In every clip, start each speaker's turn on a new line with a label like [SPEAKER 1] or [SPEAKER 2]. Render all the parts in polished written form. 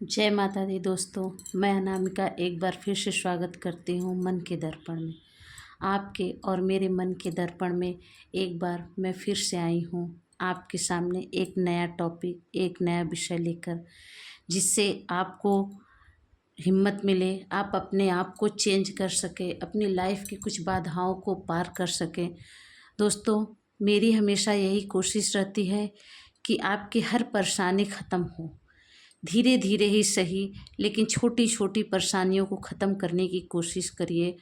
[SPEAKER 1] जय माता दी दोस्तों। मैं अनामिका एक बार फिर से स्वागत करती हूँ मन के दर्पण में। आपके और मेरे मन के दर्पण में एक बार मैं फिर से आई हूँ आपके सामने एक नया टॉपिक, एक नया विषय लेकर, जिससे आपको हिम्मत मिले, आप अपने आप को चेंज कर सके, अपनी लाइफ की कुछ बाधाओं को पार कर सकें। दोस्तों, मेरी हमेशा यही कोशिश रहती है कि आपकी हर परेशानी ख़त्म हो, धीरे धीरे ही सही, लेकिन छोटी छोटी परेशानियों को ख़त्म करने की कोशिश करिए।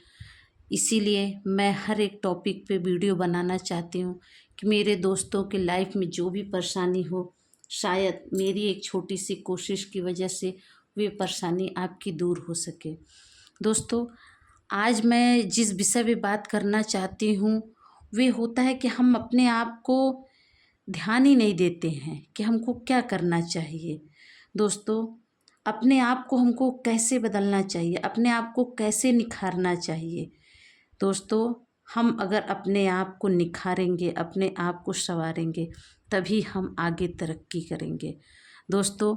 [SPEAKER 1] इसीलिए मैं हर एक टॉपिक पे वीडियो बनाना चाहती हूँ कि मेरे दोस्तों के लाइफ में जो भी परेशानी हो, शायद मेरी एक छोटी सी कोशिश की वजह से वे परेशानी आपकी दूर हो सके। दोस्तों, आज मैं जिस विषय पे बात करना चाहती हूँ वे होता है कि हम अपने आप को ध्यान ही नहीं देते हैं कि हमको क्या करना चाहिए। दोस्तों, अपने आप को हमको कैसे बदलना चाहिए, अपने आप को कैसे निखारना चाहिए। दोस्तों, हम अगर अपने आप को निखारेंगे, अपने आप को संवारेंगे, तभी हम आगे तरक्की करेंगे। दोस्तों,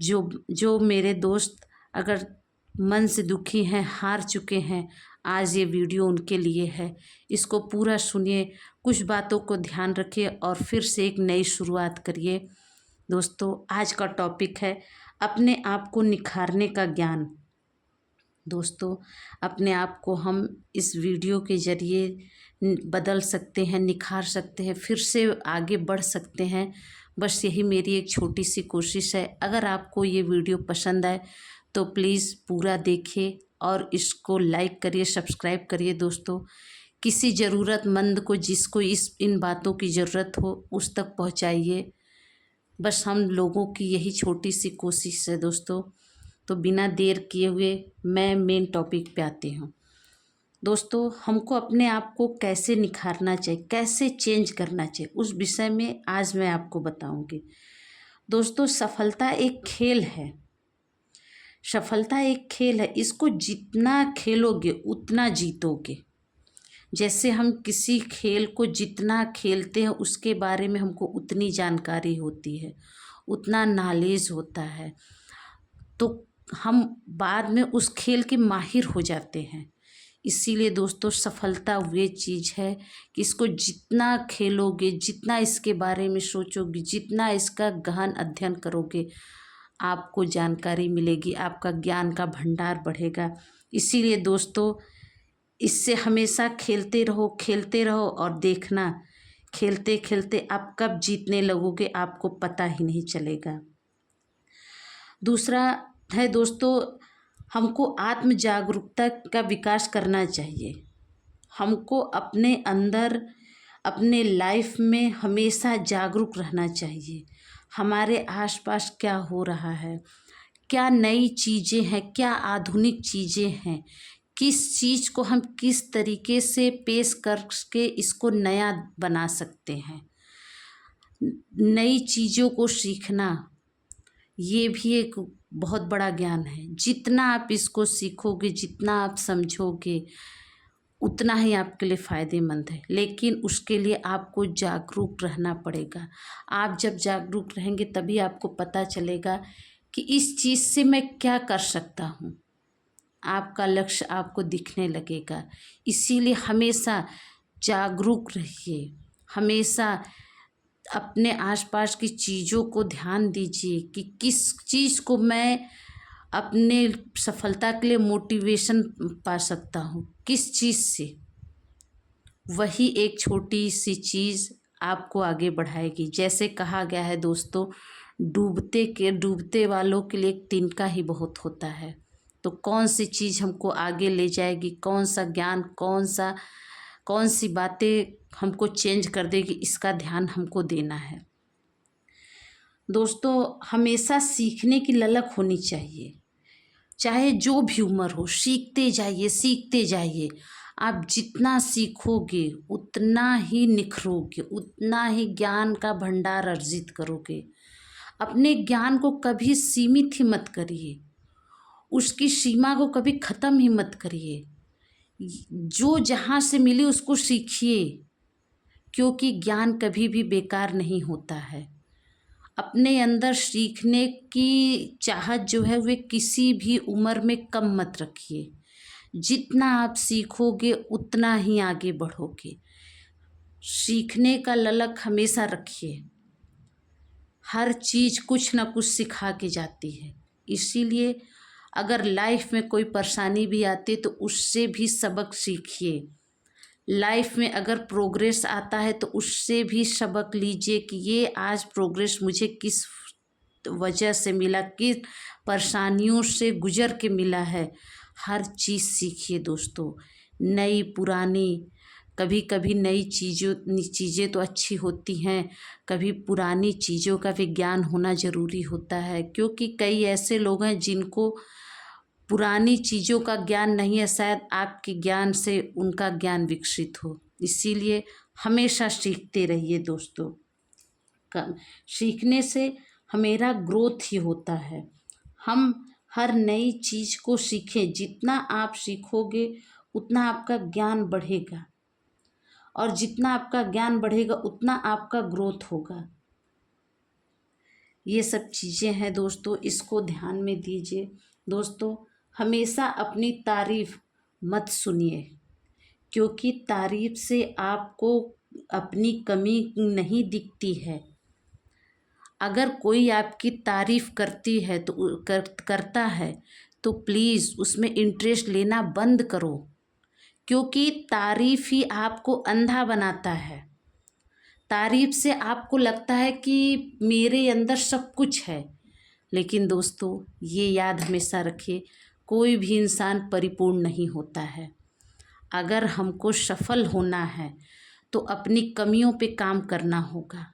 [SPEAKER 1] जो जो मेरे दोस्त अगर मन से दुखी हैं, हार चुके हैं, आज ये वीडियो उनके लिए है। इसको पूरा सुनिए, कुछ बातों को ध्यान रखिए और फिर से एक नई शुरुआत करिए। दोस्तों, आज का टॉपिक है अपने आप को निखारने का ज्ञान। दोस्तों, अपने आप को हम इस वीडियो के ज़रिए बदल सकते हैं, निखार सकते हैं, फिर से आगे बढ़ सकते हैं। बस यही मेरी एक छोटी सी कोशिश है। अगर आपको ये वीडियो पसंद आए तो प्लीज़ पूरा देखिए और इसको लाइक करिए, सब्सक्राइब करिए। दोस्तों, किसी ज़रूरतमंद को, जिसको इन बातों की ज़रूरत हो, उस तक पहुँचाइए। बस हम लोगों की यही छोटी सी कोशिश है दोस्तों। तो बिना देर किए हुए मैं मेन टॉपिक पे आती हूँ। दोस्तों, हमको अपने आप को कैसे निखारना चाहिए, कैसे चेंज करना चाहिए, उस विषय में आज मैं आपको बताऊंगी। दोस्तों, सफलता एक खेल है। सफलता एक खेल है, इसको जितना खेलोगे उतना जीतोगे। जैसे हम किसी खेल को जितना खेलते हैं उसके बारे में हमको उतनी जानकारी होती है, उतना नॉलेज होता है, तो हम बाद में उस खेल के माहिर हो जाते हैं। इसीलिए दोस्तों, सफलता वे चीज़ है कि इसको जितना खेलोगे, जितना इसके बारे में सोचोगे, जितना इसका गहन अध्ययन करोगे, आपको जानकारी मिलेगी, आपका ज्ञान का भंडार बढ़ेगा। इसीलिए दोस्तों, इससे हमेशा खेलते रहो और देखना, खेलते खेलते आप कब जीतने लगोगे आपको पता ही नहीं चलेगा। दूसरा है दोस्तों, हमको आत्म जागरूकता का विकास करना चाहिए। हमको अपने अंदर, अपने लाइफ में हमेशा जागरूक रहना चाहिए। हमारे आसपास क्या हो रहा है, क्या नई चीज़ें हैं, क्या आधुनिक चीज़ें हैं, किस चीज़ को हम किस तरीके से पेश करके इसको नया बना सकते हैं। नई चीज़ों को सीखना, ये भी एक बहुत बड़ा ज्ञान है। जितना आप इसको सीखोगे, जितना आप समझोगे, उतना ही आपके लिए फ़ायदेमंद है। लेकिन उसके लिए आपको जागरूक रहना पड़ेगा। आप जब जागरूक रहेंगे तभी आपको पता चलेगा कि इस चीज़ से मैं क्या कर सकता हूँ। आपका लक्ष्य आपको दिखने लगेगा। इसीलिए हमेशा जागरूक रहिए, हमेशा अपने आसपास की चीज़ों को ध्यान दीजिए कि किस चीज़ को मैं अपने सफलता के लिए मोटिवेशन पा सकता हूँ, किस चीज़ से। वही एक छोटी सी चीज़ आपको आगे बढ़ाएगी। जैसे कहा गया है दोस्तों, डूबते वालों के लिए एक तिनका ही बहुत होता है। तो कौन सी चीज़ हमको आगे ले जाएगी, कौन सा ज्ञान, कौन सी बातें हमको चेंज कर देगी, इसका ध्यान हमको देना है। दोस्तों, हमेशा सीखने की ललक होनी चाहिए। चाहे जो भी उम्र हो, सीखते जाइए, सीखते जाइए। आप जितना सीखोगे उतना ही निखरोगे, उतना ही ज्ञान का भंडार अर्जित करोगे। अपने ज्ञान को कभी सीमित ही मत करिए, उसकी सीमा को कभी ख़त्म ही मत करिए। जो जहाँ से मिले उसको सीखिए, क्योंकि ज्ञान कभी भी बेकार नहीं होता है। अपने अंदर सीखने की चाहत जो है वे किसी भी उम्र में कम मत रखिए। जितना आप सीखोगे उतना ही आगे बढ़ोगे। सीखने का ललक हमेशा रखिए। हर चीज़ कुछ ना कुछ सिखा के जाती है। इसीलिए अगर लाइफ में कोई परेशानी भी आती है तो उससे भी सबक सीखिए। लाइफ में अगर प्रोग्रेस आता है तो उससे भी सबक लीजिए कि ये आज प्रोग्रेस मुझे किस वजह से मिला, किस परेशानियों से गुजर के मिला है। हर चीज़ सीखिए दोस्तों, नई पुरानी। कभी कभी नई चीज़ें तो अच्छी होती हैं, कभी पुरानी चीज़ों का भी ज्ञान होना ज़रूरी होता है, क्योंकि कई ऐसे लोग हैं जिनको पुरानी चीज़ों का ज्ञान नहीं है, शायद आपके ज्ञान से उनका ज्ञान विकसित हो। इसीलिए हमेशा सीखते रहिए दोस्तों। सीखने से हमारा ग्रोथ ही होता है। हम हर नई चीज़ को सीखें। जितना आप सीखोगे उतना आपका ज्ञान बढ़ेगा, और जितना आपका ज्ञान बढ़ेगा उतना आपका ग्रोथ होगा। ये सब चीज़ें हैं दोस्तों, इसको ध्यान में दीजिए। दोस्तों, हमेशा अपनी तारीफ मत सुनिए, क्योंकि तारीफ से आपको अपनी कमी नहीं दिखती है। अगर कोई आपकी तारीफ करती है तो करता है तो प्लीज़ उसमें इंटरेस्ट लेना बंद करो, क्योंकि तारीफ ही आपको अंधा बनाता है। तारीफ से आपको लगता है कि मेरे अंदर सब कुछ है, लेकिन दोस्तों ये याद हमेशा रखिए, कोई भी इंसान परिपूर्ण नहीं होता है। अगर हमको सफल होना है तो अपनी कमियों पे काम करना होगा।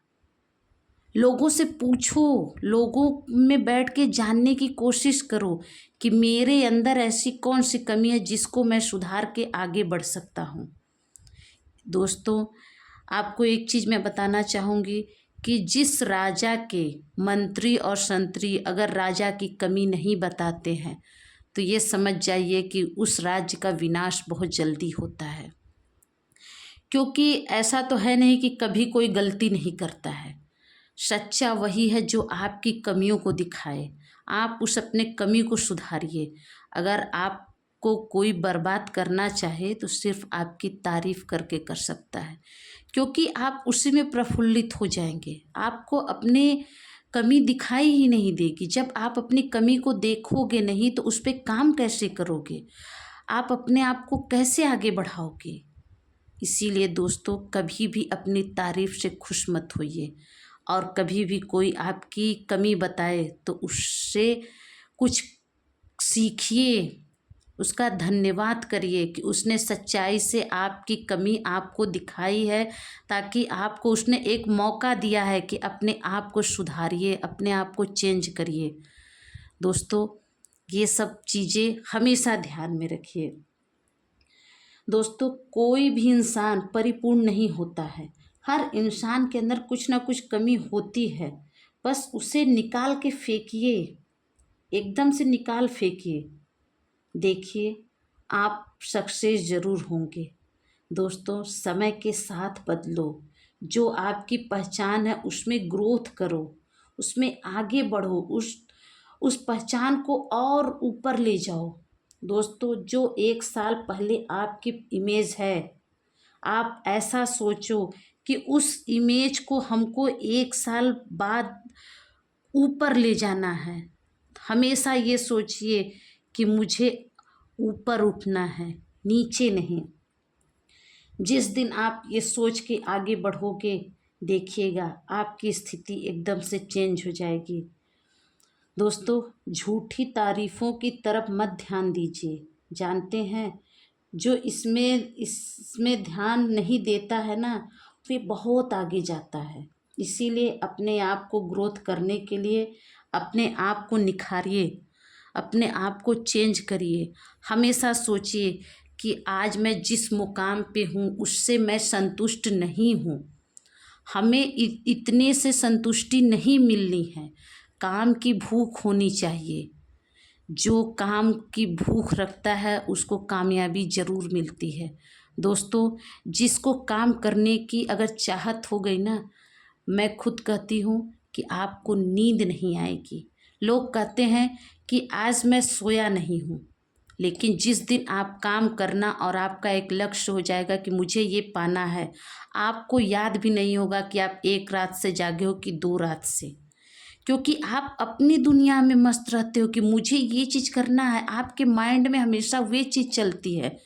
[SPEAKER 1] लोगों से पूछो, लोगों में बैठ के जानने की कोशिश करो कि मेरे अंदर ऐसी कौन सी कमी है जिसको मैं सुधार के आगे बढ़ सकता हूँ। दोस्तों, आपको एक चीज़ मैं बताना चाहूँगी कि जिस राजा के मंत्री और संतरी अगर राजा की कमी नहीं बताते हैं तो ये समझ जाइए कि उस राज्य का विनाश बहुत जल्दी होता है। क्योंकि ऐसा तो है नहीं कि कभी कोई गलती नहीं करता है। सच्चा वही है जो आपकी कमियों को दिखाए। आप उस अपने कमी को सुधारिए। अगर आपको कोई बर्बाद करना चाहे तो सिर्फ आपकी तारीफ करके कर सकता है, क्योंकि आप उसी में प्रफुल्लित हो जाएंगे। आपको अपने कमी दिखाई ही नहीं देगी। जब आप अपनी कमी को देखोगे नहीं तो उस पर काम कैसे करोगे? आप अपने आप को कैसे आगे बढ़ाओगे? इसीलिए दोस्तों, कभी भी अपनी तारीफ से खुश मत होइए, और कभी भी कोई आपकी कमी बताए तो उससे कुछ सीखिए, उसका धन्यवाद करिए कि उसने सच्चाई से आपकी कमी आपको दिखाई है, ताकि आपको उसने एक मौका दिया है कि अपने आप को सुधारिए, अपने आप को चेंज करिए। दोस्तों, ये सब चीज़ें हमेशा ध्यान में रखिए। दोस्तों, कोई भी इंसान परिपूर्ण नहीं होता है। हर इंसान के अंदर कुछ ना कुछ कमी होती है, बस उसे निकाल के फेंकिए, एकदम से निकाल फेंकिए। देखिए, आप सक्सेस ज़रूर होंगे। दोस्तों, समय के साथ बदलो। जो आपकी पहचान है उसमें ग्रोथ करो, उसमें आगे बढ़ो, उस पहचान को और ऊपर ले जाओ। दोस्तों, जो 1 साल पहले आपकी इमेज है, आप ऐसा सोचो कि उस इमेज को हमको 1 साल बाद ऊपर ले जाना है। हमेशा ये सोचिए कि मुझे ऊपर उठना है, नीचे नहीं। जिस दिन आप ये सोच के आगे बढ़ोगे, देखिएगा आपकी स्थिति एकदम से चेंज हो जाएगी। दोस्तों, झूठी तारीफ़ों की तरफ मत ध्यान दीजिए। जानते हैं, जो इसमें ध्यान नहीं देता है ना, वे बहुत आगे जाता है। इसीलिए अपने आप को ग्रोथ करने के लिए अपने आप को निखारिए, अपने आप को चेंज करिए। हमेशा सोचिए कि आज मैं जिस मुकाम पे हूँ उससे मैं संतुष्ट नहीं हूँ। हमें इतने से संतुष्टि नहीं मिलनी है, काम की भूख होनी चाहिए। जो काम की भूख रखता है उसको कामयाबी ज़रूर मिलती है। दोस्तों, जिसको काम करने की अगर चाहत हो गई ना, मैं खुद कहती हूँ कि आपको नींद नहीं आएगी। लोग कहते हैं कि आज मैं सोया नहीं हूँ, लेकिन जिस दिन आप काम करना और आपका एक लक्ष्य हो जाएगा कि मुझे ये पाना है, आपको याद भी नहीं होगा कि आप 1 रात से जागे हो कि 2 रात से, क्योंकि आप अपनी दुनिया में मस्त रहते हो कि मुझे ये चीज़ करना है। आपके माइंड में हमेशा वे चीज़ चलती है।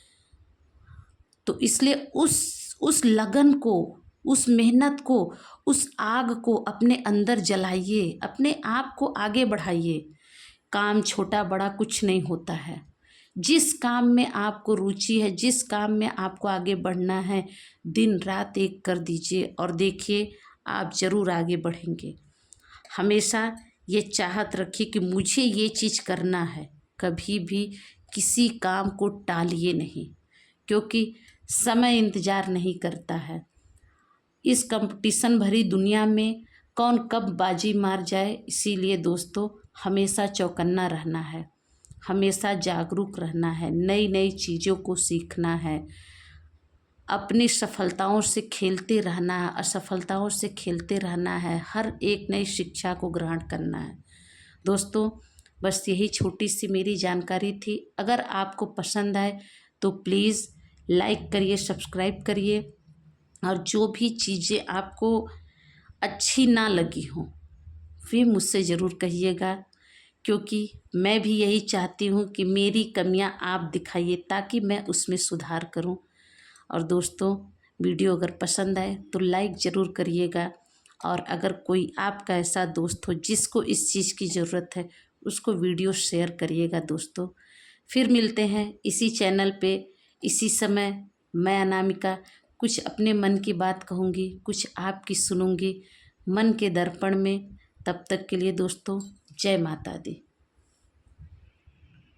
[SPEAKER 1] तो इसलिए उस लगन को, उस मेहनत को, उस आग को अपने अंदर जलाइए, अपने आप को आगे बढ़ाइए। काम छोटा बड़ा कुछ नहीं होता है। जिस काम में आपको रुचि है, जिस काम में आपको आगे बढ़ना है, दिन रात एक कर दीजिए और देखिए आप ज़रूर आगे बढ़ेंगे। हमेशा ये चाहत रखिए कि मुझे ये चीज़ करना है। कभी भी किसी काम को टालिए नहीं, क्योंकि समय इंतज़ार नहीं करता है। इस कंपटीशन भरी दुनिया में कौन कब बाजी मार जाए, इसीलिए दोस्तों हमेशा चौकन्ना रहना है, हमेशा जागरूक रहना है, नई नई चीज़ों को सीखना है, अपनी सफलताओं से खेलते रहना है, असफलताओं से खेलते रहना है, हर एक नई शिक्षा को ग्रहण करना है। दोस्तों बस यही छोटी सी मेरी जानकारी थी। अगर आपको पसंद आए तो प्लीज़ लाइक करिए, सब्सक्राइब करिए, और जो भी चीज़ें आपको अच्छी ना लगी हों फिर मुझसे ज़रूर कहिएगा, क्योंकि मैं भी यही चाहती हूँ कि मेरी कमियाँ आप दिखाइए ताकि मैं उसमें सुधार करूँ। और दोस्तों वीडियो अगर पसंद आए तो लाइक ज़रूर करिएगा, और अगर कोई आपका ऐसा दोस्त हो जिसको इस चीज़ की ज़रूरत है उसको वीडियो शेयर करिएगा। दोस्तों फिर मिलते हैं इसी चैनल पे, इसी समय। मैं अनामिका कुछ अपने मन की बात कहूँगी, कुछ आपकी सुनूँगी मन के दर्पण में। तब तक के लिए दोस्तों जय माता दी।